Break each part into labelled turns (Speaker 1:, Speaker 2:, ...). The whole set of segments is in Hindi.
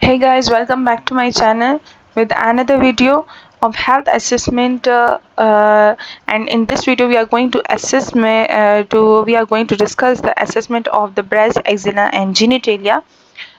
Speaker 1: Hey guys, welcome back to my channel with another video of health assessment. And in this video, we are going to we are going to discuss the assessment of the breast, axilla, and genitalia.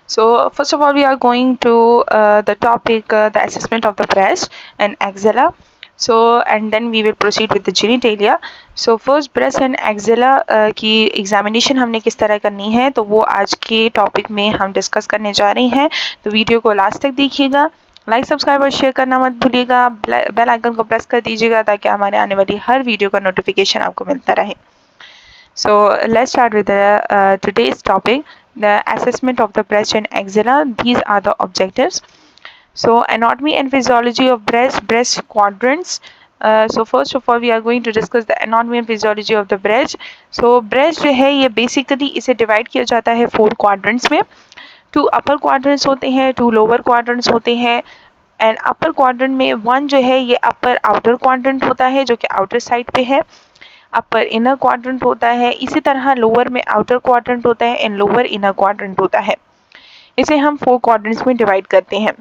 Speaker 1: So first of all, we are going to the topic the assessment of the breast and axilla. So and then we will proceed with the genitalia. So first breast and axilla की एग्जामिनेशन हमने किस तरह करनी है तो वो आज के टॉपिक में हम डिस्कस करने जा रहे हैं। तो वीडियो को लास्ट तक देखिएगा, लाइक सब्सक्राइब और शेयर करना मत भूलिएगा, बेल आइकन को प्रेस कर दीजिएगा ताकि हमारे आने वाली हर वीडियो का नोटिफिकेशन आपको मिलता रहे। So let's start with today's topic, the assessment of the breast and axilla. These are the objectives. So anatomy and physiology of breast quadrants. So first of all we are going to discuss the anatomy and physiology of the breast. So breast जो है ये basically इसे divide किया जाता है 4 quadrants में। 2 upper quadrants होते हैं, 2 lower quadrants होते हैं। एंड अपर क्वाड्रेंट में 1 जो है ये अपर आउटर क्वाड्रेंट होता है जो कि आउटर साइड पे है। अपर इनर क्वाड्रेंट होता है, इसी तरह लोअर में आउटर क्वाड्रेंट होता है एंड लोअर इनर क्वाड्रेंट होता है। इसे हम 4 क्वाड्रेंट्स में डिवाइड करते हैं।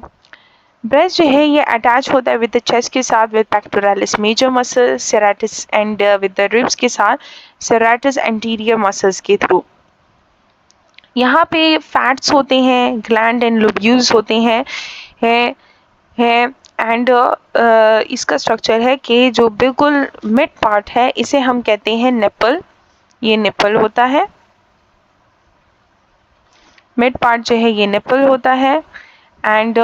Speaker 1: ब्रेस्ट जो है ये अटैच होता है विद द चेस्ट के साथ with pectoralis major muscle serratus and with the ribs के साथ सेरेटस एंटीरियर मसल्स के थ्रू। यहाँ पे फैट्स होते हैं, ग्लैंड एंड लोब्यूल्स होते हैं है एंड इसका स्ट्रक्चर है कि जो बिल्कुल मिड पार्ट है इसे हम कहते हैं निपल। ये निपल होता है, मिड पार्ट जो है ये निपल होता है एंड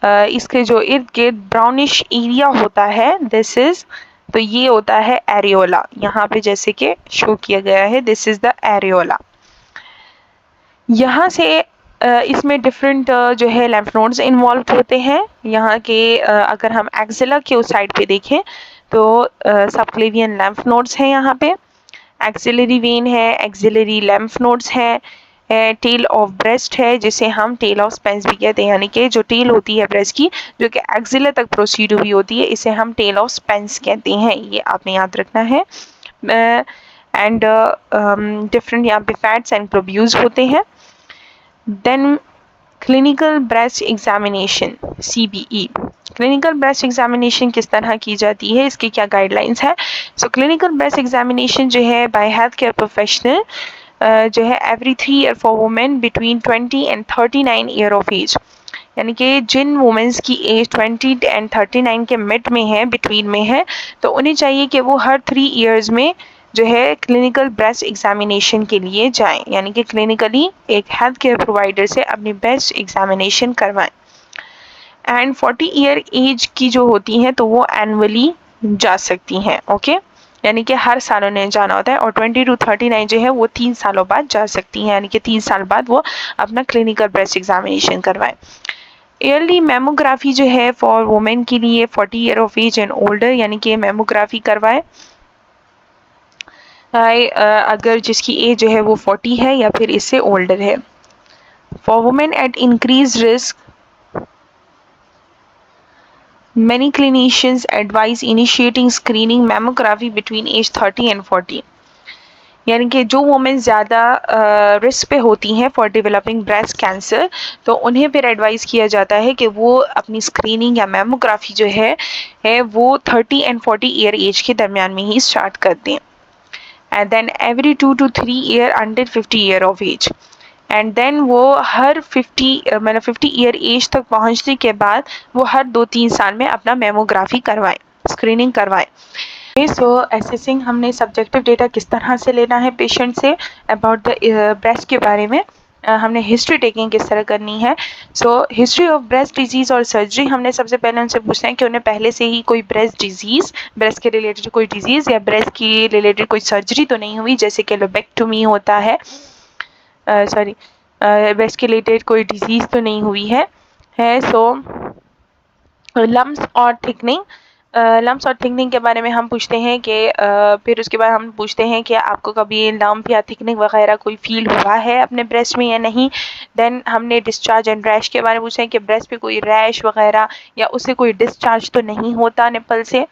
Speaker 1: इसके जो इर्द गिर्द ब्राउनिश एरिया होता है दिस इज, तो ये होता है एरियोला। यहाँ पे जैसे कि शो किया गया है दिस इज द एरियोला। यहाँ से इसमें डिफरेंट जो है lymph नोड्स इन्वॉल्व होते हैं। यहाँ के अगर हम एक्सिला के उस साइड पे देखें तो सबक्लेवियन lymph नोड्स हैं, यहाँ पे एक्सिलरी वेन है, एक्सिलरी lymph नोड्स हैं, टेल ऑफ ब्रेस्ट है जिसे हम टेल ऑफ स्पेंस भी कहते हैं, यानी कि जो टेल होती है ब्रेस्ट की जो कि एक्सिला तक प्रोसीड हुई होती है इसे हम टेल ऑफ स्पेंस कहते हैं। ये आपने याद रखना है। एंड डिफरेंट यहाँ पे फैट्स एंड प्रोब्यूज होते हैं। Then clinical breast examination CBE। Clinical breast examination किस तरह की जाती है, इसकी क्या गाइडलाइंस है। सो क्लिनिकल ब्रेस्ट एग्जामिनेशन जो है बाय हेल्थ केयर प्रोफेशनल जो है every 3 year for women between 20 and 39 year of age, यानी कि जिन वुमेन्स की एज 20 एंड 39 के मिड में है, बिटवीन में है, तो उन्हें चाहिए कि वो हर 3 ईयर्स में जो है क्लिनिकल ब्रेस्ट एग्जामिनेशन के लिए जाएं, यानी कि क्लिनिकली एक हेल्थ केयर प्रोवाइडर से अपनी ब्रेस्ट एग्जामिनेशन करवाएं। एंड 40 ईयर एज की जो होती हैं तो वो एनुअली जा सकती हैं, ओके यानी कि हर साल उन्हें जाना होता है। और 20 to 39 जो है वो 3 सालों बाद जा सकती हैं, यानी कि 3 साल बाद वो अपना क्लिनिकल ब्रेस्ट एग्जामिनेशन करवाएं। ईयरली मेमोग्राफी जो है फॉर वुमेन के लिए 40 year of age and older, यानी कि मेमोग्राफी करवाए अगर जिसकी एज जो है वो 40 है या फिर इससे ओल्डर है। For women at increase risk many clinicians advise initiating screening mammography between age 30 and 40, यानी कि जो वुमेन ज़्यादा रिस्क पे होती हैं फॉर डेवलपिंग ब्रेस्ट कैंसर तो उन्हें फिर एडवाइस किया जाता है कि वो अपनी स्क्रीनिंग या मेमोग्राफी जो है वो 30 एंड 40 ईयर एज के दरमियान में ही स्टार्ट कर दें। And then every 2 to 3 year under 50 year of age, and then वो हर 50 ईयर एज तक पहुंचने के बाद वो हर 2-3 साल में अपना मेमोग्राफी करवाएं, स्क्रीनिंग करवाएं। सो असेसिंग हमने सब्जेक्टिव डेटा किस तरह से लेना है patient say about the breast के बारे में हमने हिस्ट्री टेकिंग किस तरह करनी है। So history of breast disease और सर्जरी हमने सबसे पहले उनसे पूछना है कि उन्हें पहले से ही कोई ब्रेस्ट डिजीज़, ब्रेस्ट के रिलेटेड कोई डिजीज़ या ब्रेस्ट की रिलेटेड कोई सर्जरी तो नहीं हुई, जैसे कि लोबेक्टोमी होता है, ब्रेस्ट के रिलेटेड कोई डिजीज़ तो नहीं हुई है। सो लम्स और थिकनिंग, लम्स और थिकनिंग के बारे में हम पूछते हैं कि फिर उसके बाद हम पूछते हैं कि आपको कभी लम्प या थिकनिंग वगैरह कोई फील हुआ है अपने ब्रेस्ट में या नहीं। देन हमने डिस्चार्ज एंड रैश के बारे में पूछा है कि ब्रेस्ट पे कोई रैश वगैरह या उससे कोई डिस्चार्ज तो नहीं होता निपल से।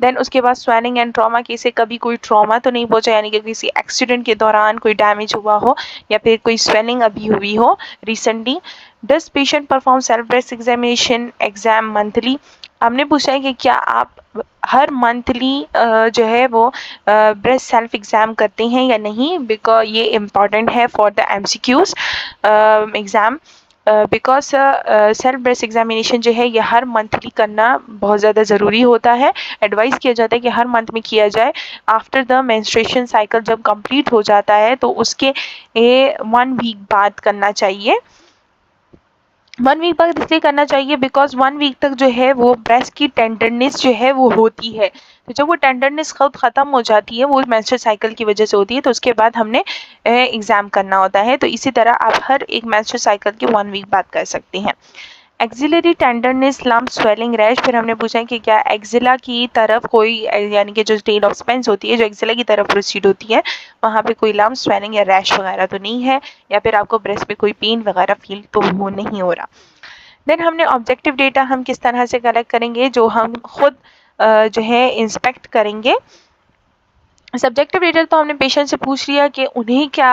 Speaker 1: देन उसके बाद स्वेलिंग एंड ट्रॉमा, कि इसे कभी कोई ट्रॉमा तो नहीं पहुंचा, यानी कि किसी एक्सीडेंट के दौरान कोई डैमेज हुआ हो या फिर कोई स्वेलिंग अभी हुई हो recently. Does patient perform self breast examination exam monthly. हमने पूछा है कि क्या आप हर मंथली जो है वो ब्रेस्ट सेल्फ एग्जाम करते हैं या नहीं, बिकॉज ये इम्पॉर्टेंट है for the MCQs exam. Because self breast examination जो है ये हर मंथली करना बहुत ज़्यादा ज़रूरी होता है। एडवाइस किया जाता है कि हर मंथ में किया जाए। आफ्टर द मेंस्ट्रुएशन साइकिल जब कंप्लीट हो जाता है तो उसके 1 वीक बाद करना चाहिए। 1 वीक बाद इसलिए करना चाहिए बिकॉज 1 वीक तक जो है वो ब्रेस्ट की टेंडरनेस जो है वो होती है। तो जब वो टेंडरनेस खुद ख़त्म हो जाती है, वो मेंस्ट्रुअल साइकिल की वजह से होती है, तो उसके बाद हमने एग्ज़ाम करना होता है। तो इसी तरह आप हर एक मेंस्ट्रुअल साइकिल के 1 वीक बाद कर सकते हैं। Axillary tenderness, lump, swelling, rash. फिर हमने पूछा है कि क्या एक्सिला की तरफ कोई यानी कि जो टेल ऑफ स्पेंस होती है जो एक्सिला की तरफ प्रोसीड होती है वहाँ पे कोई लम्प, स्वेलिंग या रैश वगैरह तो नहीं है, या फिर आपको ब्रेस्ट पे कोई पेन वगैरह फील तो वो नहीं हो रहा। देन हमने ऑब्जेक्टिव डेटा हम किस तरह से कलेक्ट करेंगे, जो हम खुद जो है इंस्पेक्ट करेंगे। सब्जेक्टिव डेटा तो हमने पेशेंट से पूछ लिया कि उन्हें क्या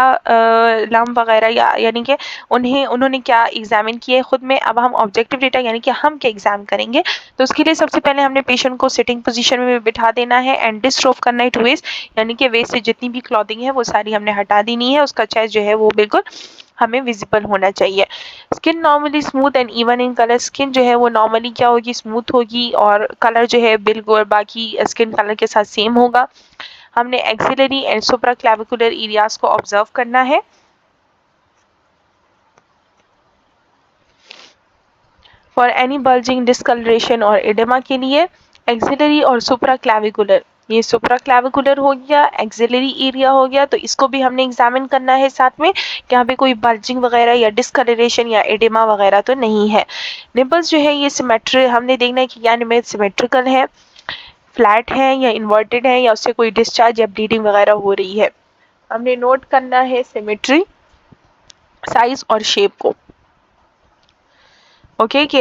Speaker 1: लम्प वगैरह या यानी कि उन्होंने क्या एग्जामिन किए खुद में। अब हम ऑब्जेक्टिव डेटा यानी कि हम क्या एग्जाम करेंगे, तो उसके लिए सबसे पहले हमने पेशेंट को सिटिंग पोजीशन में बिठा देना है एंड डिस्ट्रोफ करना है टू वेस्ट, यानी कि वेस्ट से जितनी भी क्लॉथिंग है वो सारी हमने हटा देनी है। उसका चेस्ट जो है वो बिल्कुल हमें विजिबल होना चाहिए। Skin normally smooth and even in colour. Skin जो है वो नॉर्मली क्या होगी, स्मूथ होगी, और कलर जो है बिल्कुल बाकी स्किन कलर के साथ सेम होगा। हमने एक्सिलरी एंड सुप्राक्लैविकुलर एरियाज को ऑब्जर्व करना है। फॉर एनी बल्जिंग, डिस्कलरेशन और एडेमा के लिए एक्सिलरी और सुप्राक्लैविकुलर, ये सुप्राक्लैविकुलर हो गया, एक्सिलरी एरिया हो गया, तो इसको भी हमने एग्जामिन करना है साथ में कि यहाँ पे कोई बल्जिंग वगैरह या डिस्कलरेशन या एडेमा वगैरह तो नहीं है। निपल्स जो है ये सिमेट्री, हमने देखना है कि क्या निपल सिमेट्रिकल है, फ्लैट है या इन्वर्टेड है, या उससे कोई डिस्चार्ज या ब्लीडिंग वगैरह हो रही है। हमने नोट करना है सिमेट्री, साइज और शेप को। ओके कि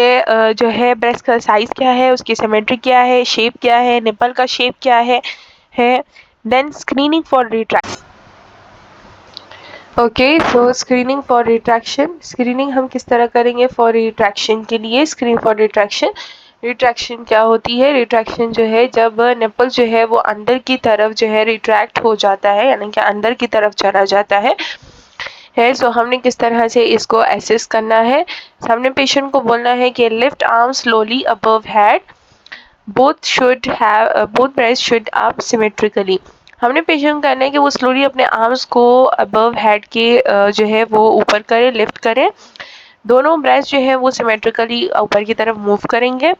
Speaker 1: जो है ब्रेस्ट का साइज क्या है, उसकी सिमेट्री क्या है, शेप क्या है, निपल का शेप क्या है। Then screening for retraction. Okay, so screening for retraction, screening हम किस तरह करेंगे फॉर रिट्रैक्शन के लिए। स्क्रीन फॉर रिट्रैक्शन, रिट्रैक्शन क्या होती है, रिट्रैक्शन जो है जब निपल जो है वो अंदर की तरफ जो है रिट्रैक्ट हो जाता है, यानी कि अंदर की तरफ चला जाता है। सो हमने किस तरह से इसको एसेस करना है। हमने पेशेंट को बोलना है कि lift arm slowly above head, both breast should up symmetrically. हमने पेशेंट को कहना है कि वो स्लोली अपने आर्म्स को अबव हेड के जो है वो ऊपर करे, लिफ्ट करे। दोनों ब्रेस्ट जो है वो सिमेट्रिकली ऊपर की तरफ मूव करेंगे।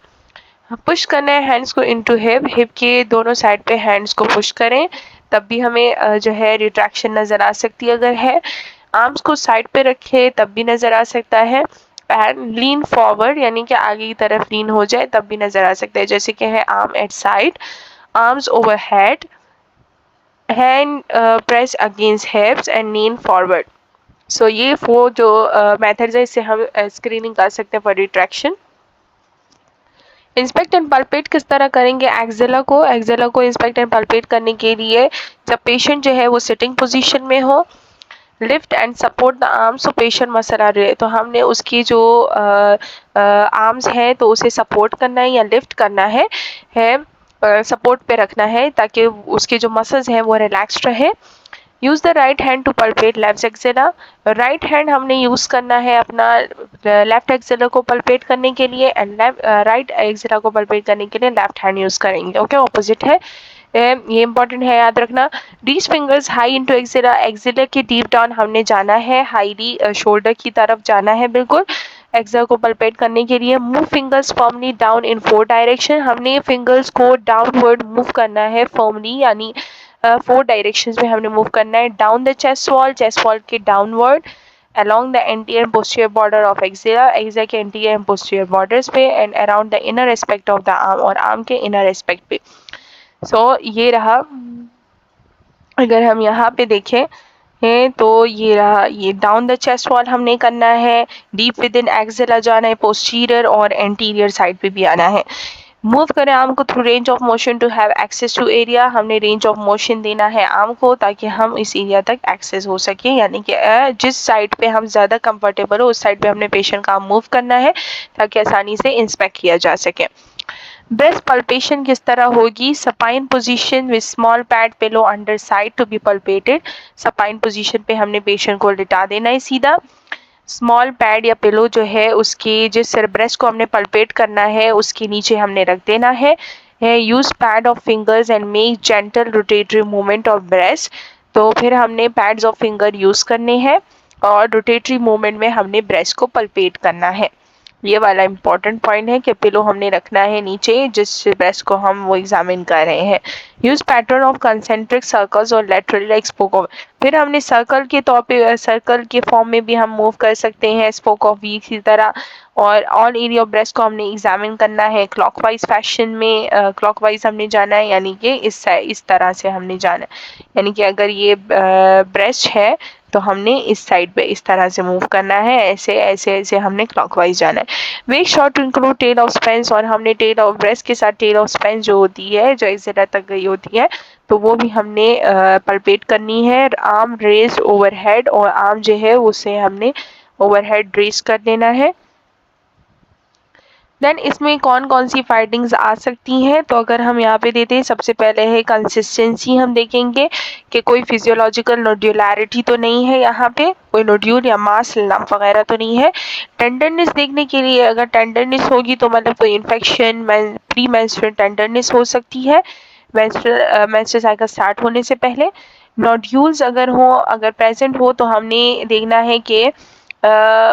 Speaker 1: पुश करना है हैंड्स को इनटू हिप, हिप के दोनों साइड पे हैंड्स को पुश करें, तब भी हमें जो है रिट्रैक्शन नज़र आ सकती है। अगर है आर्म्स को साइड पे रखे तब भी नज़र आ सकता है। एंड लीन फॉरवर्ड यानी कि आगे की तरफ लीन हो जाए तब भी नज़र आ सकता है, जैसे कि है arm at side, arms over head, hand press against hips and lean forward. So ये वो जो मेथड्स है इससे हम स्क्रीनिंग कर सकते हैं for retraction. Inspect and palpate किस तरह करेंगे एक्सेला को, एक्सेला को इंस्पेक्ट एंड पल्पेट करने के लिए जब पेशेंट जो है वो सिटिंग पोजीशन में हो, lift and support the arms, तो पेशेंट मसल आ रही है तो हमने उसकी जो आर्म्स हैं तो उसे सपोर्ट करना है या लिफ्ट करना है सपोर्ट पे रखना है ताकि उसके जो मसल्स हैं वो रिलैक्स्ड रहे। Use the right hand to palpate left axilla, right hand हमने यूज़ करना है अपना लेफ्ट एक्सेला को पल्पेट करने के लिए, एंड राइट एक्सेला को पल्पेट करने के लिए लेफ्ट हैंड यूज़ करेंगे। ओके, ऑपोजिट है, ये इंपॉर्टेंट है याद रखना। डीज फिंगर्स हाई इनटू एक्सेला, एक्सेला के डीप डाउन हमने जाना है, हाईली शोल्डर की तरफ जाना है बिल्कुल एक्सेला को पल्पेट करने के लिए। Move fingers firmly down in 4 direction, हमने फिंगर्स को डाउनवर्ड मूव करना है फर्मली, यानी 4 डायरेक्शंस में हमने मूव करना है। डाउन द चेस्ट वॉल के downward, along the anterior and posterior border of axilla, axilla के anterior and posterior borders पे, and around the inner aspect of the arm, और arm के inner aspect पे। ये रहा, अगर हम यहाँ पे देखें है तो ये रहा, ये डाउन द चेस्ट वॉल हमने करना है, डीप विद इन एक्सेला जाना है, पोस्टीरियर और एंटीरियर साइड पे भी आना है। मूव करें आर्म को through range of motion to have access to area. हमने रेंज ऑफ मोशन देना है आर्म को ताकि हम इस एरिया तक एक्सेस हो सके, यानी कि जिस साइड पे हम ज़्यादा कंफर्टेबल हो उस साइड पे हमने पेशेंट का मूव करना है ताकि आसानी से इंस्पेक्ट किया जा सके। ब्रेस्ट पल्पेशन किस तरह होगी? Supine position with small pad pillow under side to be palpated. Supine position पे हमने पेशेंट को लिटा देना है सीधा। स्मॉल पैड या पिलो जो है उसके जिस ब्रेस्ट को हमने पल्पेट करना है उसके नीचे हमने रख देना है। Use pad of fingers and make gentle rotatory movement of breast. तो फिर हमने पैड्स ऑफ फिंगर यूज करने हैं और रोटेटरी मूवमेंट में हमने ब्रेस्ट को पल्पेट करना है। ये वाला इंपॉर्टेंट पॉइंट है कि पिलो हमने रखना है नीचे जिस ब्रेस्ट को हम वो एग्जामिन कर रहे हैं। Use pattern of concentric circles और लेटरल लाइक स्पोक ऑफ। फिर हमने सर्कल के तौर पे सर्कल के फॉर्म में भी हम मूव कर सकते हैं स्पोक ऑफ व्हील की तरह। और ऑल एरिया ऑफ ब्रेस्ट को हमने एग्जामिन करना है क्लॉकवाइज फैशन में। क्लॉकवाइज हमने जाना है, यानी कि इस तरह से हमने जाना है, यानी कि अगर ये ब्रेस्ट है तो हमने इस साइड पे इस तरह से मूव करना है, ऐसे ऐसे ऐसे हमने क्लॉकवाइज जाना है। Wake short to include tail of Spence. और हमने टेल ऑफ ब्रेस्ट के साथ टेल ऑफ स्पेंस जो होती है जो एक्सेटा तक गई होती है तो वो भी हमने पल्पेट करनी है। आर्म रेज ओवरहेड और आर्म जो है उसे हमने ओवरहेड रेज कर देना है। देन इसमें कौन कौन सी फाइंडिंग्स आ सकती हैं? तो अगर हम यहाँ पे देते हैं, सबसे पहले है कंसिस्टेंसी। हम देखेंगे कि कोई फिजियोलॉजिकल नोड्यूलैरिटी तो नहीं है, यहाँ पे कोई नोड्यूल या मास लंप वगैरह तो नहीं है। टेंडरनेस देखने के लिए, अगर टेंडरनेस होगी तो मतलब कोई इन्फेक्शन प्री मेंस्ट्रुअल टेंडरनेस हो सकती है मेंस्ट्रुअल साइकिल स्टार्ट होने से पहले। नोड्यूल्स अगर प्रेजेंट हो तो हमने देखना है कि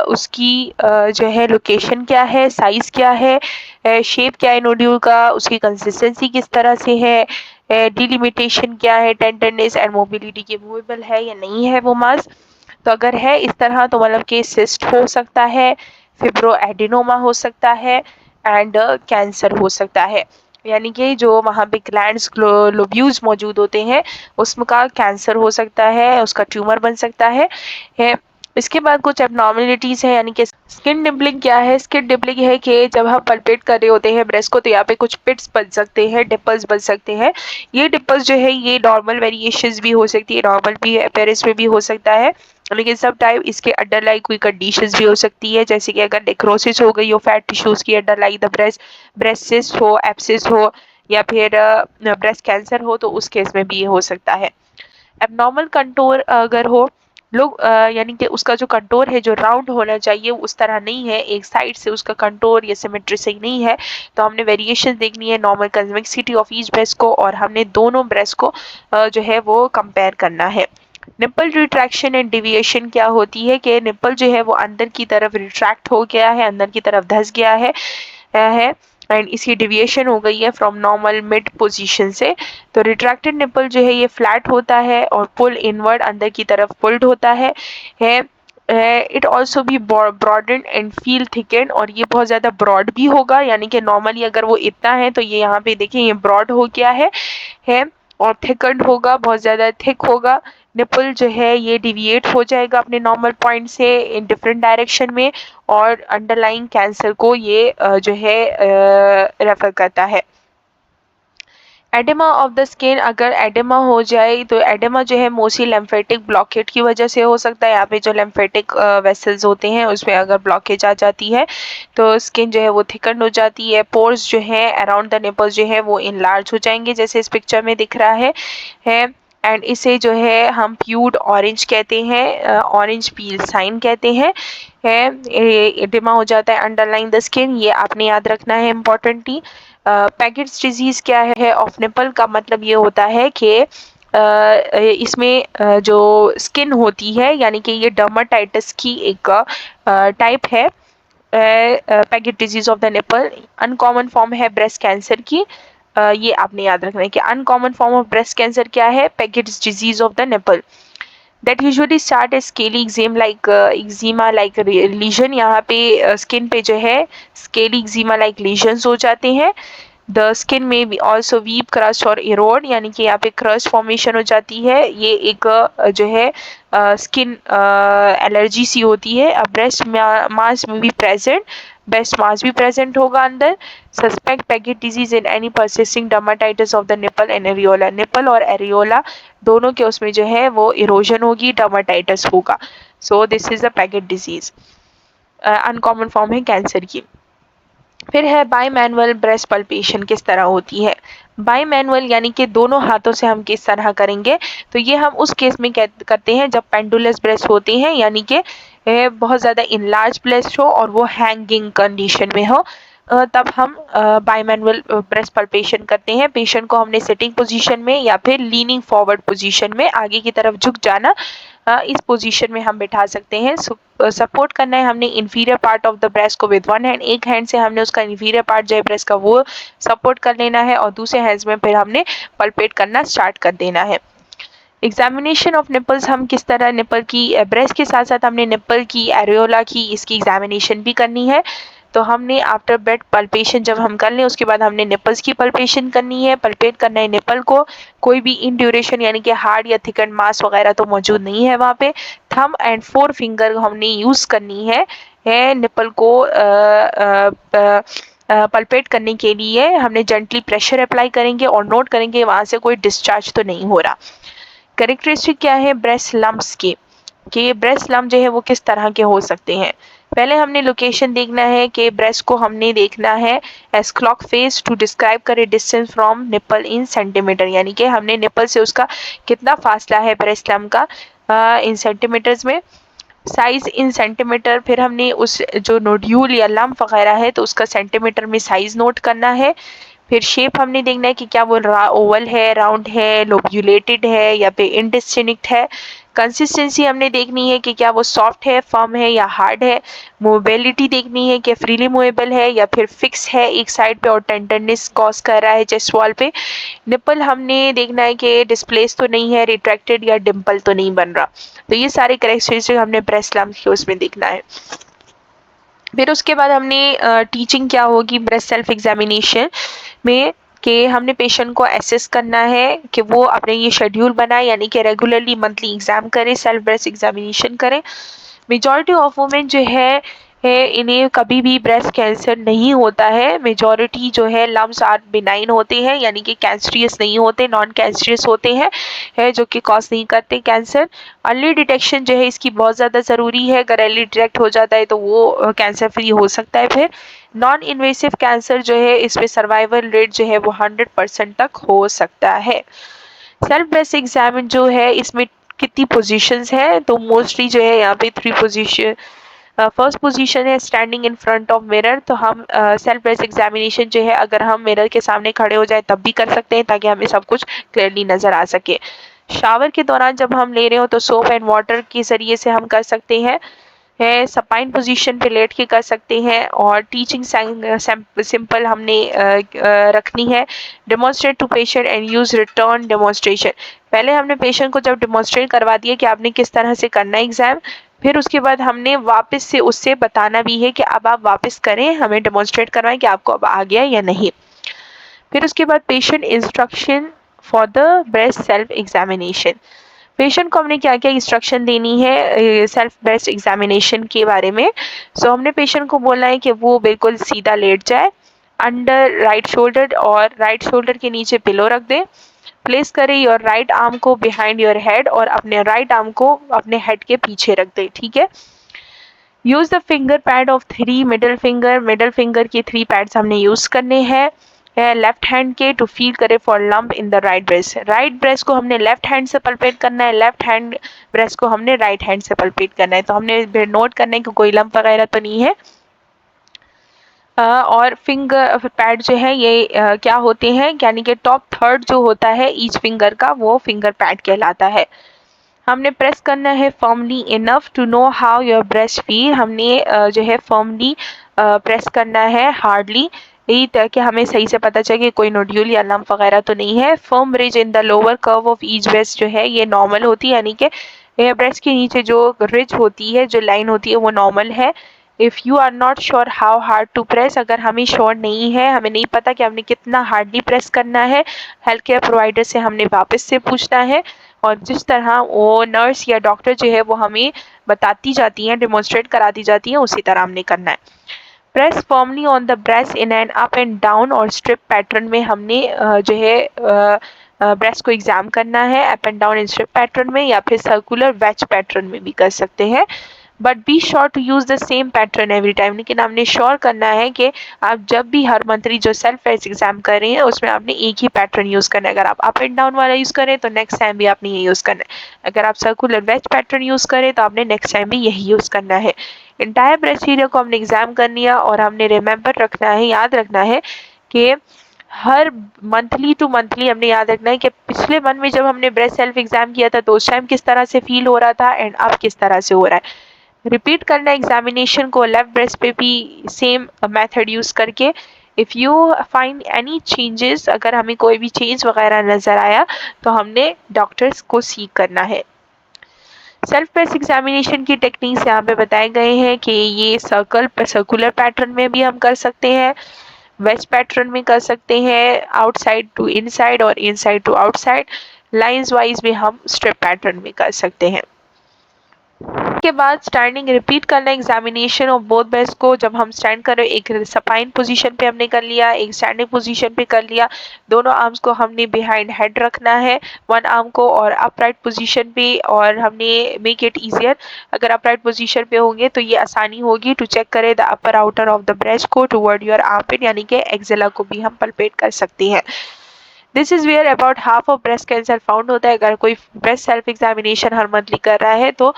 Speaker 1: उसकी जो है लोकेशन क्या है, साइज़ क्या है, शेप क्या है नोड्यूल का, उसकी कंसिस्टेंसी किस तरह से है, डिलिमिटेशन क्या है, टेंडरनेस एंड मोबिलिटी के मूवेबल है या नहीं है वो मास। तो अगर है इस तरह तो मतलब कि सिस्ट हो सकता है, फिब्रो एडिनोमा हो सकता है एंड कैंसर हो सकता है, यानी कि जो वहाँ पे ग्लैंड्स लोब्यूल्स मौजूद होते हैं उसका कैंसर हो सकता है, उसका ट्यूमर बन सकता है। इसके बाद कुछ एबनॉर्मलिटीज है, यानी कि स्किन डिम्पलिंग क्या है? स्किन डिम्पलिंग है कि जब हम पल्पेट कर रहे होते हैं ब्रेस्ट को तो यहाँ पे कुछ पिट्स बन सकते हैं, डिपल्स बन सकते हैं। ये डिपल्स जो है ये नॉर्मल वेरिएशंस भी हो सकती है, नॉर्मल भी अपेयरेंस में भी हो सकता है, लेकिन सब टाइम इसके अंडरलाइंग कोई कंडीशंस भी हो सकती है, जैसे कि अगर नेक्रोसिस हो गई हो फैट टिश्यूज की अंडरलाइंग द ब्रेस्ट सिस्ट हो, एब्सिस हो या फिर ब्रेस्ट कैंसर हो तो उस केस में भी ये हो सकता है। एबनॉर्मल कंटोर अगर हो यानी कि उसका जो कंटोर है जो राउंड होना चाहिए उस तरह नहीं है, एक साइड से उसका कंटोर या सिमेट्री सही नहीं है, तो हमने वेरिएशन देखनी है normal convexity of each breast को और हमने दोनों ब्रेस्ट को जो है वो कंपेयर करना है। निप्पल रिट्रैक्शन एंड डिविएशन क्या होती है कि निप्पल जो है वो अंदर की तरफ रिट्रैक्ट हो गया है, अंदर की तरफ धंस गया है एंड इसकी डिविएशन हो गई है फ्रॉम नॉर्मल मिड पोजीशन से। तो रिट्रैक्टेड निप्पल जो है ये फ्लैट होता है और पुल इनवर्ड अंदर की तरफ पुल्ड होता है। इट ऑल्सो भी ब्रॉडेंड एंड फील थिकेंड, और ये बहुत ज़्यादा ब्रॉड भी होगा, यानी कि नॉर्मली अगर वो इतना है तो ये यहाँ पे देखिए ये ब्रॉड हो गया है और थिकंड होगा, बहुत ज़्यादा थिक होगा। निपल जो है ये डिविएट हो जाएगा अपने नॉर्मल पॉइंट से इन डिफरेंट डायरेक्शन में और अंडरलाइंग कैंसर को ये जो है रेफर करता है। एडेमा ऑफ द स्किन, अगर एडेमा हो जाए तो एडेमा जो है मोस्टली लिम्फेटिक ब्लॉकेट की वजह से हो सकता है। यहाँ पे जो लिम्फेटिक वेसल्स होते हैं उसमें अगर ब्लॉकेज आ जाती है तो स्किन जो है वो थिकन हो जाती है। पोर्स जो है अराउंड द निपल्स जो है वो इनलार्ज हो जाएंगे जैसे इस पिक्चर में दिख रहा है एंड इसे जो है हम प्यूड ऑरेंज कहते हैं, ऑरेंज पील साइन कहते हैं। एडेमा हो जाता है अंडरलाइन द स्किन, ये आपने याद रखना है इम्पोर्टेंटली। पैकेट्स डिजीज क्या है ऑफ निपल का मतलब ये होता है कि इसमें जो स्किन होती है यानी कि ये डर्माटाइटिस की एक टाइप है। Packet disease of the nipple uncommon form है ब्रेस्ट कैंसर की। ये आपने याद रखना है कि uncommon form of breast cancer क्या है? Packets disease of the nipple that usually start as scaly eczema like lesion। यहाँ पे स्किन पे जो है स्केली eczema like lesions हो जाते हैं। द स्किन में भी ऑल्सो वीप क्रस्ट और इरोड, यानी कि यहाँ पे क्रस्ट फॉर्मेशन हो जाती है। ये एक जो है स्किन एलर्जी सी होती है। ब्रेस्ट मास में भी प्रेजेंट, ब्रेस्ट मास भी प्रेजेंट होगा अंदर। Suspect Paget disease in any persisting dermatitis of the nipple and areola, nipple और एरियोला दोनों के उसमें जो है वो इरोजन होगी, डर्माटाइटिस होगा। So this is a Paget disease, uncommon form है कैंसर की। फिर है बाई मैनुअल ब्रेस्ट पल्पेशन किस तरह होती है। बाई मैनुअल यानी कि दोनों हाथों से हम किस तरह करेंगे, तो ये हम उस केस में करते हैं जब पेंडुलस ब्रेस्ट होते हैं, यानी कि बहुत ज़्यादा इनलार्ज ब्रेस्ट हो और वो हैंगिंग कंडीशन में हो, तब हम बाई मैनुअल ब्रेस्ट पल्पेशन करते हैं। पेशेंट को हमने सिटिंग पोजीशन में या फिर लीनिंग फॉरवर्ड पोजीशन में, आगे की तरफ झुक जाना, इस पोजीशन में हम बिठा सकते हैं। सपोर्ट करना है हमने inferior part of the breast को विद वन हैंड, एक हैंड से हमने उसका इंफीरियर पार्ट जो है ब्रेस्ट का वो सपोर्ट कर लेना है और दूसरे हैंड्स में फिर हमने पल्पेट करना स्टार्ट कर देना है। एग्जामिनेशन ऑफ निपल्स, हम किस तरह निपल की ब्रेस्ट के साथ साथ हमने निपल की, एरियोला की, इसकी एग्जामिनेशन भी करनी है। तो हमने आफ्टर बेड पल्पेशन जब हम कर लें उसके बाद हमने निपल्स की पल्पेशन करनी है, पल्पेट करना है निपल को। कोई भी इन ड्यूरेशन यानी कि हार्ड या थिकन मास वगैरह तो मौजूद नहीं है वहाँ पे। थंब एंड फोर फिंगर हमने यूज़ करनी है निपल को पल्पेट करने के लिए। हमने जेंटली प्रेशर अप्लाई करेंगे और नोट करेंगे वहाँ से कोई डिस्चार्ज तो नहीं हो रहा। कैरेक्टरिस्टिक क्या है ब्रेस्ट लम्प्स की, कि ब्रेस्ट लम्प जो है वो किस तरह के हो सकते हैं। पहले हमने लोकेशन देखना है कि ब्रेस्ट को हमने देखना है as clock face to describe करे distance from nipple in centimetre, यानी कि हमने निपल से उसका कितना फासला है ब्रेस्ट लम्प का इन सेंटीमीटर्स में। साइज इन सेंटीमीटर, फिर हमने उस जो नोड्यूल या लम्प वगैरह है तो उसका सेंटीमीटर में साइज नोट करना है। फिर शेप हमने देखना है कि क्या वो ओवल है, राउंड है, लोब्यूलेटेड है या फिर इनडिस्टिंक्ट है। कंसिस्टेंसी हमने देखनी है कि क्या वो सॉफ्ट है, फर्म है या हार्ड है। मोबिलिटी देखनी है कि फ्रीली मूवेबल है या फिर फिक्स है एक साइड पे और टेंडरनेस कॉज कर रहा है चेस्ट वॉल पे। निपल हमने देखना है कि डिस्प्लेस तो नहीं है, रिट्रैक्टेड या डिम्पल तो नहीं बन रहा। तो ये सारे कैरेक्टरिस्टिक हमने ब्रेस्ट लम्प के उसमें देखना है। फिर उसके बाद हमने टीचिंग क्या होगी ब्रेस्ट सेल्फ एग्जामिनेशन में, कि हमने पेशेंट को असेस करना है कि वो अपने ये शेड्यूल बनाए, यानी कि रेगुलरली मंथली एग्जाम करे, सेल्फ ब्रेस्ट एग्जामिनेशन करें। मेजॉरिटी ऑफ वुमेन जो है इन्हें कभी भी ब्रेस्ट कैंसर नहीं होता है। मेजॉरिटी जो है लम्स आर बिनाइन होते हैं, यानी कि कैंसरियस नहीं होते, नॉन कैंसरियस होते हैं है जो कि कॉज नहीं करते कैंसर। अर्ली डिटेक्शन जो है इसकी बहुत ज़्यादा ज़रूरी है, अगर अर्ली डिटेक्ट हो जाता है तो वो कैंसर फ्री हो सकता है। फिर नॉन इन्वेसिव कैंसर जो है इसमें सर्वाइवल रेट जो है वो 100% तक हो सकता है। सेल्फ ब्रेस्ट एग्जामिन जो है इसमें कितनी पोजीशंस है, तो मोस्टली जो है यहाँ पे 3 पोजीशन। फर्स्ट पोजीशन है standing in front of mirror, तो हम सेल्फ ब्रेस्ट एग्जामिनेशन जो है अगर हम मिरर के सामने खड़े हो जाए तब भी कर सकते हैं ताकि हमें सब कुछ क्लियरली नज़र आ सके। शावर के दौरान जब हम ले रहे हो तो सोप एंड वाटर के ज़रिए से हम कर सकते हैं, है सपाइन पोजीशन पे लेट के कर सकते हैं। और टीचिंग सिंपल हमने रखनी है, demonstrate to patient and use return demonstration. पहले हमने पेशेंट को जब डेमोन्स्ट्रेट करवा दिया कि आपने किस तरह से करना है एग्जाम, फिर उसके बाद हमने वापस से उससे बताना भी है कि अब आप वापस करें, हमें डेमोन्स्ट्रेट करवाएं कि आपको अब आ गया या नहीं। फिर उसके बाद patient instruction for the breast self examination, patient को हमने क्या क्या इंस्ट्रक्शन देनी है सेल्फ ब्रेस्ट एग्जामिनेशन के बारे में। सो हमने पेशेंट को बोलना है कि वो बिल्कुल सीधा लेट जाए, अंडर राइट शोल्डर और राइट शोल्डर के नीचे पिलो रख दें। प्लेस करें योर राइट आर्म को बिहाइंड योर हेड और अपने राइट आर्म को अपने हेड के पीछे रख दें, ठीक है। Use the finger pad of 3 middle finger के 3 पैड्स हमने यूज करने हैं लेफ्ट हैंड के टू फील करे for lump in the right breast को हमने लेफ्ट हैंड से पल्पेट करना है, लेफ्ट हैंड ब्रेस्ट को हमने राइट हैंड से पल्पेट करना है। तो हमने फिर नोट करना है कि कोई लंप वगैरह तो नहीं है। और फिंगर पैड जो है ये क्या होते हैं, यानी कि टॉप थर्ड जो होता है ईच फिंगर का वो फिंगर पैड कहलाता है। हमने प्रेस करना है firmly enough to know how your breast feel, हमने जो है फर्मली प्रेस करना है हार्डली, यही ताकि हमें सही से पता चले कि कोई नोड्यूल या लंप वगैरह तो नहीं है। Firm ridge in the lower curve of each breast जो है ये नॉर्मल होती है, यानी कि ब्रेस्ट के नीचे जो रिज होती है, जो लाइन होती है वो नॉर्मल है। If you are not sure how hard to press, अगर हमें श्योर नहीं है, हमें नहीं पता कि हमने कितना हार्डली प्रेस करना है, हेल्थ केयर प्रोवाइडर से हमने वापस से पूछना है, और जिस तरह वो नर्स या डॉक्टर जो है वो हमें बताती जाती हैं, डेमोन्स्ट्रेट कराती जाती हैं, उसी तरह हमने करना है। Press firmly on the breast in an up and down और स्ट्रिप पैटर्न में हमने जो है ब्रेस्ट को एग्जाम करना है, up and down in strip pattern में, या फिर सर्कुलर वेज पैटर्न में भी कर सकते हैं। But be sure to use the same pattern every time, लेकिन हमने श्योर करना है कि आप जब भी हर मंथली जो सेल्फ प्रेस एग्जाम कर रहे हैं उसमें आपने एक ही पैटर्न यूज़ करना है। अगर आप अप एंड डाउन वाला यूज़ करें तो नेक्स्ट टाइम भी आपने ये यूज़ करना है। अगर आप सर्कुलर वेज पैटर्न यूज़ करें तो आपने नेक्स्ट टाइम भी यही यूज़ करना है। इंटायर ब्रेस्ट एरिया को हमने एग्जाम कर लिया, और हमने रिमेंबर रखना है, याद रखना है कि हर मंथली टू मंथली हमने याद रखना है कि पिछले मंथ में जब हमने ब्रेस्ट सेल्फ एग्जाम किया था तो उस टाइम किस तरह से फील हो रहा था एंड अब किस तरह से हो रहा है। रिपीट करना एग्जामिनेशन को लेफ्ट ब्रेस्ट पे भी सेम मेथड यूज़ करके। If you find any changes, अगर हमें कोई भी चेंज वगैरह नज़र आया तो हमने डॉक्टर्स को सीक करना है। सेल्फ प्रेस एग्जामिनेशन की टेक्निक्स यहाँ पे बताए गए हैं कि ये सर्कुलर पैटर्न में भी हम कर सकते हैं, वेज पैटर्न में कर सकते हैं, आउटसाइड टू इनसाइड और inside to outside, lines wise भी हम स्ट्रिप पैटर्न में कर सकते हैं। के बाद स्टैंडिंग रिपीट करना एग्जामिनेशन और बोथ ब्रेस्ट को जब हम स्टैंड कर रहे, एक सपाइन पोजीशन पे हमने कर लिया, एक स्टैंडिंग पोजीशन पे कर लिया, दोनों आर्म्स को हमने बिहाइंड हेड रखना है, वन आर्म को, और अपराइट पोजीशन पे, और हमने मेक इट ईजियर, अगर अपराइट पोजीशन पे होंगे तो ये आसानी होगी टू चेक करें the upper outer of the breast को टुवर्ड योर आर्मपिट, यानी कि एक्सेला को भी हम पल्पेट कर सकते हैं। This is where about half of breast cancer found होता है। अगर कोई ब्रेस्ट सेल्फ एग्जामिनेशन हर मंथली कर रहा है तो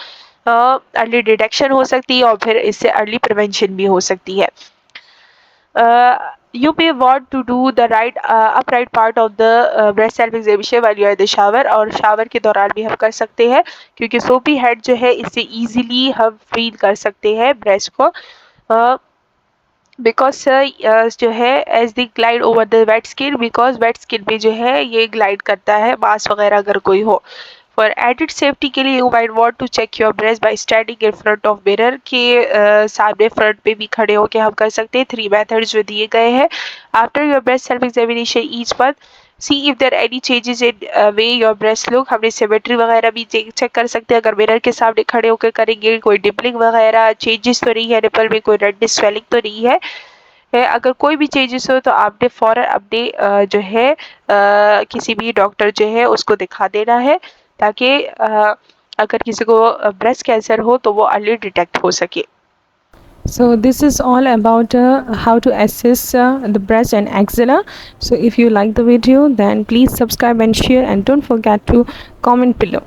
Speaker 1: अर्ली डिटेक्शन हो सकती है और फिर इससे अर्ली प्रिवेंशन भी हो सकती है। You may want to do the upright part of the breast self examination while you are in the shower, और शावर के दौरान भी हम कर सकते हैं क्योंकि सोपी हेड जो है इससे इजीली हम फील कर सकते हैं ब्रेस्ट को, बिकॉज जो है as the glide over the wet skin, because wet skin पे जो है ये ग्लाइड करता है मांस वगैरह अगर कोई हो। फॉर एडिड सेफ्टी के लिए you might want to check your breast by standing in front of mirror के सामने फ्रंट पे भी खड़े होकर हम कर सकते हैं। 3 मेथड्स जो दिए गए हैं। After your breast self examination each month, see if there any changes in way your breast look, हमने सिमेट्री वगैरह भी चेक कर सकते हैं अगर मिरर के सामने खड़े होकर करेंगे, कोई डिम्पलिंग वगैरह चेंजेस तो नहीं है, निपल में कोई रेडनेस स्वेलिंग तो नहीं है। अगर कोई भी चेंजेस हो तो आपने फ़ौरन अपने जो है किसी भी डॉक्टर जो है उसको दिखा देना है, ताकि अगर किसी को ब्रेस्ट कैंसर हो तो वो अर्ली डिटेक्ट हो सके।
Speaker 2: So this is all about how to assess the breast and axilla. So if you like the video, then please subscribe and share, and don't forget to comment below.